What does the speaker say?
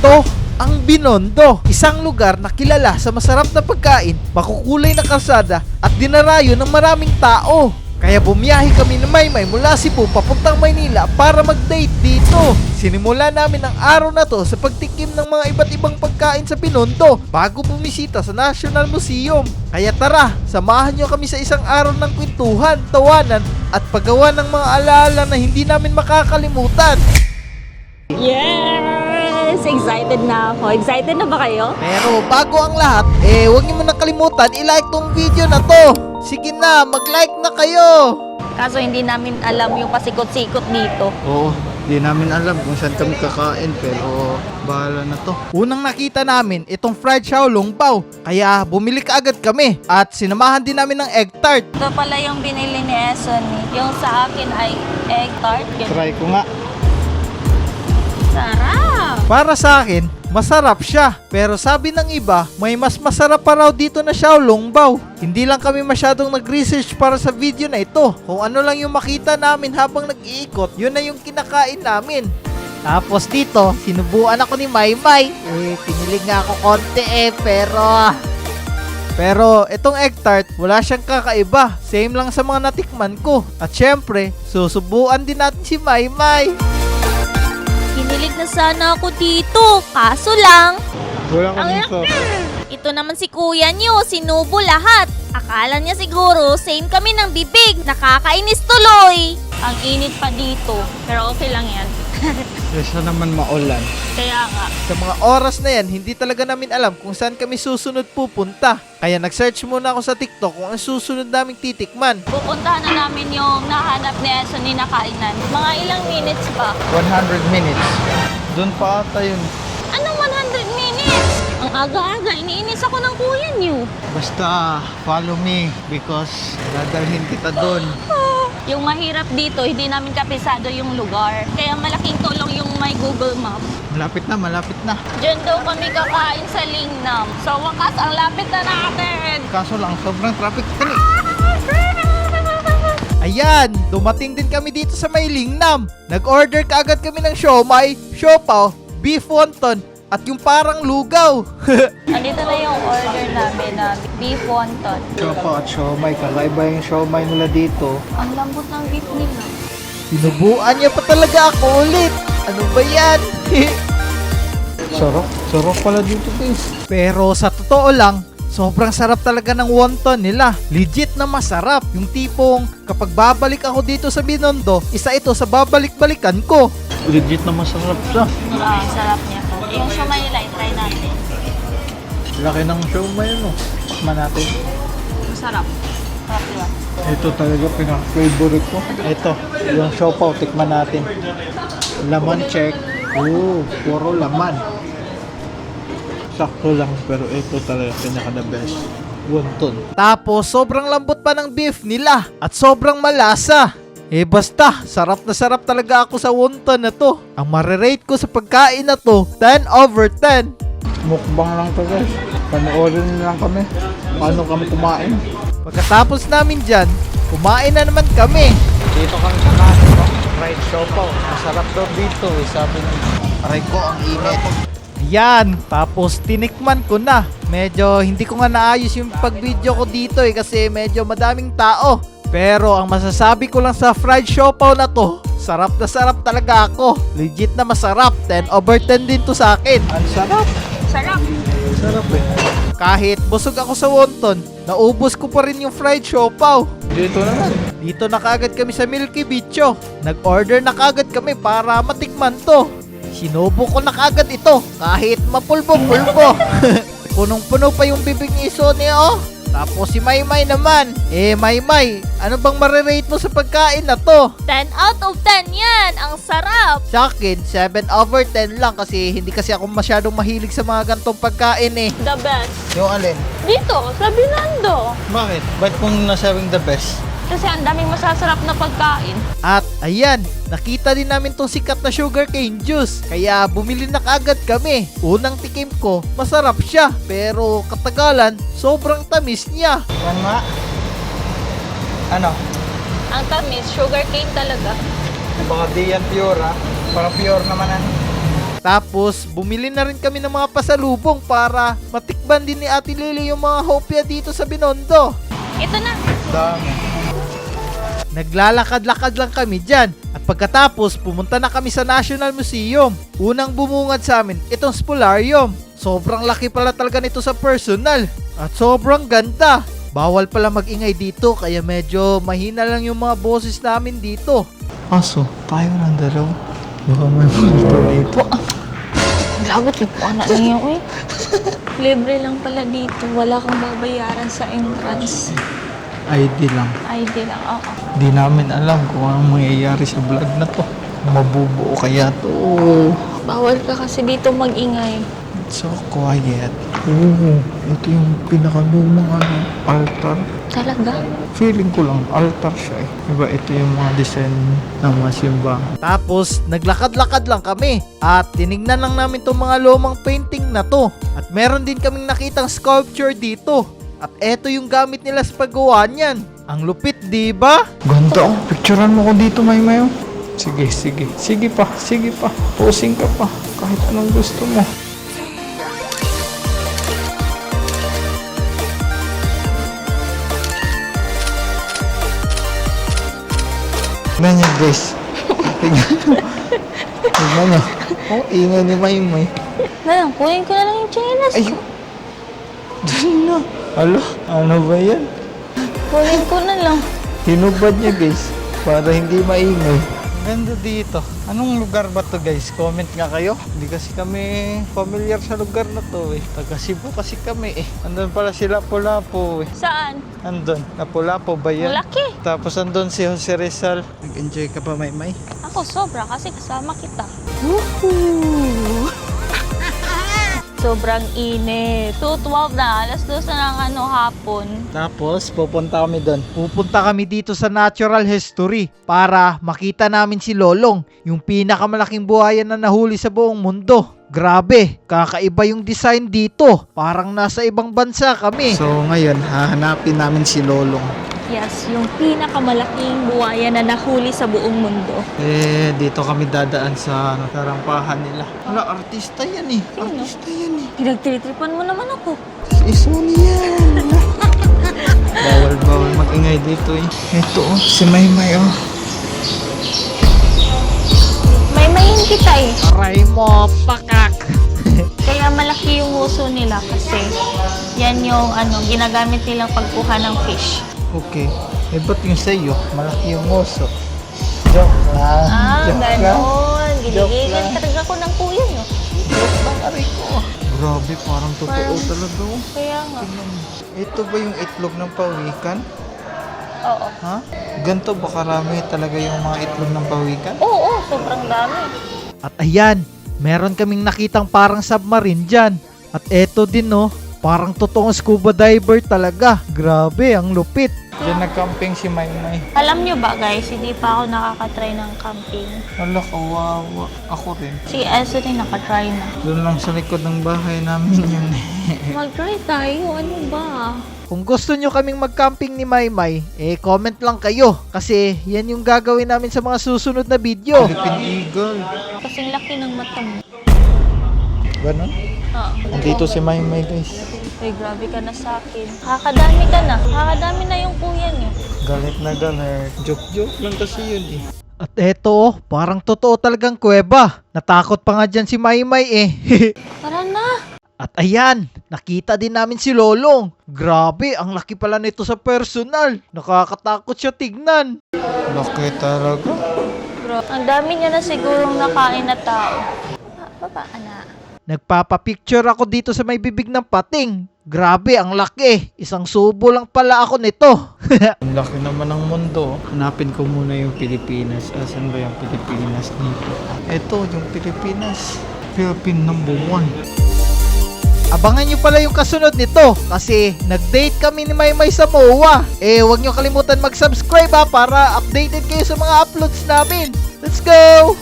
Ito ang Binondo, isang lugar na kilala sa masarap na pagkain, makukulay na kalsada at dinarayo ng maraming tao. Kaya bumiyahe kami ng Maymay mula Cebu papuntang Maynila para mag-date dito. Sinimula namin ang araw na to sa pagtikim ng mga iba't ibang pagkain sa Binondo bago bumisita sa National Museum. Kaya tara, samahan nyo kami sa isang araw ng kwentuhan, tawanan at paggawa ng mga alaala na hindi namin makakalimutan. Yes! Excited na ako. Excited na ba kayo? Pero bago ang lahat, huwag niyo muna kalimutan i-like tong video na to. Sige na, mag-like na kayo. Kaso hindi namin alam yung pasikot-sikot dito. Oo, di namin alam kung saan kami kakain pero bahala na to. Unang nakita namin itong fried xiaolong bao, kaya bumili kaagad kami at sinamahan din namin ng egg tart. Ito pala yung binili ni Eson. Yung sa akin ay egg tart. Try ko nga. Sarap! Para sa akin, masarap siya. Pero sabi ng iba, may mas masarap pa raw dito na xiaolong bao. Hindi lang kami masyadong nag-research para sa video na ito. Kung ano lang yung makita namin habang nag-iikot, yun na yung kinakain namin. Tapos dito, sinubuan ako ni Maymay. Pinili nga ako konti pero itong egg tart, wala siyang kakaiba. Same lang sa mga natikman ko. At syempre, susubuan din natin si Maymay. Kinilig na sana ako dito. Kaso lang, Wala kami sa... ito naman si kuya niyo, sinubo lahat. Akala niya siguro same kami ng bibig. Nakakainis tuloy. Ang init pa dito, pero okay lang yan. Kesa naman maulan. Kaya nga. Sa mga oras na yan, hindi talaga namin alam kung saan kami susunod pupunta. Kaya nag-search muna ako sa TikTok kung ang susunod naming titikman. Pupuntahan na namin yung nahanap ni Eson ni nakainan. Mga ilang minutes ba? 100 minutes. Doon pa ata yun. Anong 100 minutes? Ang aga-aga, iniinis ako ng kuya niyo. Basta follow me because dadalhin kita doon. Yung mahirap dito, hindi namin kapisado yung lugar. Kaya malaking tulong yung may Google Map. Malapit na, malapit na. Diyan daw kami kakain sa Lingnam. So wakas, ang lapit na natin. Kaso lang, sobrang traffic. Tani. Ayan, dumating din kami dito sa may Lingnam. Nag-order kaagad kami ng siomai, siopaw, beef wonton, at yung parang lugaw. Andito na yung order namin na beef wonton. Siopaw at siomay. Kakaiba yung siomay nila dito. Ang lambot ng beef nila. Sinubuan niya pa talaga ako ulit. Ano ba yan? Sarap. Sarap pala dito guys. Pero sa totoo lang, sobrang sarap talaga ng wonton nila. Legit na masarap. Yung tipong kapag babalik ako dito sa Binondo, isa ito sa babalik-balikan ko. Legit na masarap siya. Ah, sarap niya. Yung siomay nila, try natin. Laki ng siomay no. Tikman natin. Masarap. Sarap diba? Ito talaga pinaka-favorite ko. Ito, yung siopaw, tikman natin. Laman check. Puro laman. Sakto lang, pero ito talaga pinaka-the best. Wonton. Tapos sobrang lambot pa ng beef nila at sobrang malasa. Basta, sarap na sarap talaga ako sa wonton na to. Ang marirate ko sa pagkain na to, 10 over 10. Mukbang lang to guys. Panoorin lang kami. Paano kami kumain. Pagkatapos namin dyan, kumain na naman kami. Dito kami sa kaso, no? Fried siopaw. Masarap daw dito. Sabi niya. Aray ko, ang init. Yan, tapos tinikman ko na. Medyo hindi ko nga naayos yung pag-video ko dito kasi medyo madaming tao. Pero ang masasabi ko lang sa fried siopaw na to, sarap na sarap talaga ako. Legit na masarap, 10 over 10 din to sa akin. Ang sarap. Sarap. Ang sarap eh. Kahit busog ako sa wonton, naubos ko pa rin yung fried siopaw. Dito naman. Dito na kagad kami sa Milky Bicho. Nag-order na kagad kami para matikman to. Sinubo ko na kagad ito kahit mapulbo-pulbo. Punong-puno pa yung bibig ni Isone oh. Tapos si Maymay naman. Maymay, ano bang marirate mo sa pagkain na to? 10 out of 10 yan. Ang sarap. Sa akin, 7 over 10 lang kasi hindi kasi ako masyadong mahilig sa mga gantong pagkain eh. The best. Yung alin? Dito, sa Binondo. Bakit? Ba't kung nasabing the best? Kasi ang daming masasarap na pagkain. At ayan, nakita din namin tong sikat na sugarcane juice. Kaya bumili na kaagad kami. Unang tikim ko, masarap siya. Pero katagalan, sobrang tamis niya. Yan nga. Ano? Ang tamis, sugar cane talaga. Baka di yan pure ha. Para pure naman ano. Tapos, bumili na rin kami ng mga pasalubong para matikban din ni Ate Lily yung mga hopya dito sa Binondo. Ito na. Dami. Naglalakad-lakad lang kami dyan. At pagkatapos, pumunta na kami sa National Museum. Unang bumungad sa amin, itong Spolarium. Sobrang laki pala talaga nito sa personal. At sobrang ganda. Bawal pala magingay dito, kaya medyo mahina lang yung mga boses namin dito. Aso, tayo ng dalaw. Baka may multo dito. Lagot yung anak niyo, eh. Libre lang pala dito. Wala kang babayaran sa entrance. ID lang. ID lang, oo. Di namin alam kung anong mangyayari sa vlog na to. Mabubuo kaya to. Bawal ka kasi dito mag-ingay. It's so quiet. Oo, ito yung pinakalumang altar. Talaga? Feeling ko lang, altar siya eh. Diba, ito yung mga design ng mga simbahan. Tapos, naglakad-lakad lang kami. At tinignan lang namin itong mga lumang painting na to. At meron din kaming nakitang sculpture dito. At eto yung gamit nila sa paggawa niyan. Ang lupit, di ba? Ganda oh, picturean mo ko dito, Maymayo. Sige, sige. Sige pa, sige pa. Posing ka pa. Kahit anong gusto mo. Tignan niyo guys. Tignan niyo. Tignan niyo. Oh, ingay ni Maymay. Nalang, kunin ko na lang yung chinelas Ay, ko. dali na. Alo, ano ba yan? Kunin ko na lang. Hinubad niya guys, para hindi maingay. Ganda dito. Anong lugar ba to guys? Comment nga kayo. Hindi kasi kami familiar sa lugar na to eh. Taga Cebu kasi kami eh. Andun pala si Lapu-Lapu eh. Saan? Andun. Lapu-Lapu ba yan? Malaki. Tapos andun si Jose Rizal. Nag-enjoy ka pa, Maymay? Ako sobra kasi kasama kita. Sobrang init. 2:12 na. Alas 2 na ng hapon. Tapos, pupunta kami doon. Pupunta kami dito sa Natural History para makita namin si Lolong, yung pinakamalaking buhaya na nahuli sa buong mundo. Grabe, kakaiba yung design dito. Parang nasa ibang bansa kami. So, ngayon, hahanapin namin si Lolong. Yes, yung pinakamalaking buhaya na nahuli sa buong mundo. Eh, dito kami dadaan sa tarampahan nila. Wala, artista yan eh. Artista yan eh. Pinagtiritripan mo naman ako. Si Sony yan. Bawal mag-ingay dito eh. Ito oh, si Maymay oh. May mayin kita eh. Aray mo, pakak. Kaya malaki yung uso nila kasi yan yung ginagamit nilang pagkuha ng fish. Okay. Eh, ba't yung sa'yo? Malaki yung oso. Joke lang. Joke lang. Ganon. Joke Ginigigan lang. talaga ko ng kuya nyo. Joke lang, aray ko. Grabe, parang totoo Parang- talaga oh. Kaya nga. Tingnan mo. Ito ba yung itlog ng pawikan? Oo. Ha? Ganto ba karami talaga yung mga itlog ng pawikan? Oo, sobrang dami. At ayan, meron kaming nakitang parang submarine dyan. At eto din oh, parang totoong scuba diver talaga. Grabe, ang lupit. Diyan nag-camping si Maymay. Alam nyo ba guys, hindi pa ako nakakatry ng camping. Wala, kawawa. Ako rin. Si Elsa din nakatry na. Doon lang sa likod ng bahay namin yun. Mag-try tayo, ano ba? Kung gusto nyo kaming mag-camping ni Maymay, eh comment lang kayo. Kasi yan yung gagawin namin sa mga susunod na video. Philippine Eagle. Kasing laki ng mata mo. Ganon? Oo. Andito si Maymay guys. Uy, grabe ka na sa akin. Kakadami ka na. Kakadami na yung kuya niyo. Galit na galit. Joke-joke lang kasi yun eh. At eto oh, parang totoo talagang kuweba. Natakot pa nga dyan si Maymay eh. Tara na. At ayan, nakita din namin si Lolong. Grabe, ang laki pala nito sa personal. Nakakatakot siya tignan. Laki talaga. Bro, ang dami niya na sigurong nakain na tao. Baba, anak. Nagpapapicture ako dito sa may bibig ng pating. Grabe, ang laki. Isang subo lang pala ako nito. Ang laki naman ng mundo. Hanapin ko muna yung Pilipinas. Asan ba yung Pilipinas dito? Ito, yung Pilipinas. Philippine #1. Abangan nyo pala yung kasunod nito kasi nag-date kami ni Maymay sa MOA. Eh, huwag nyo kalimutan mag-subscribe ha para updated kayo sa mga uploads namin. Let's go!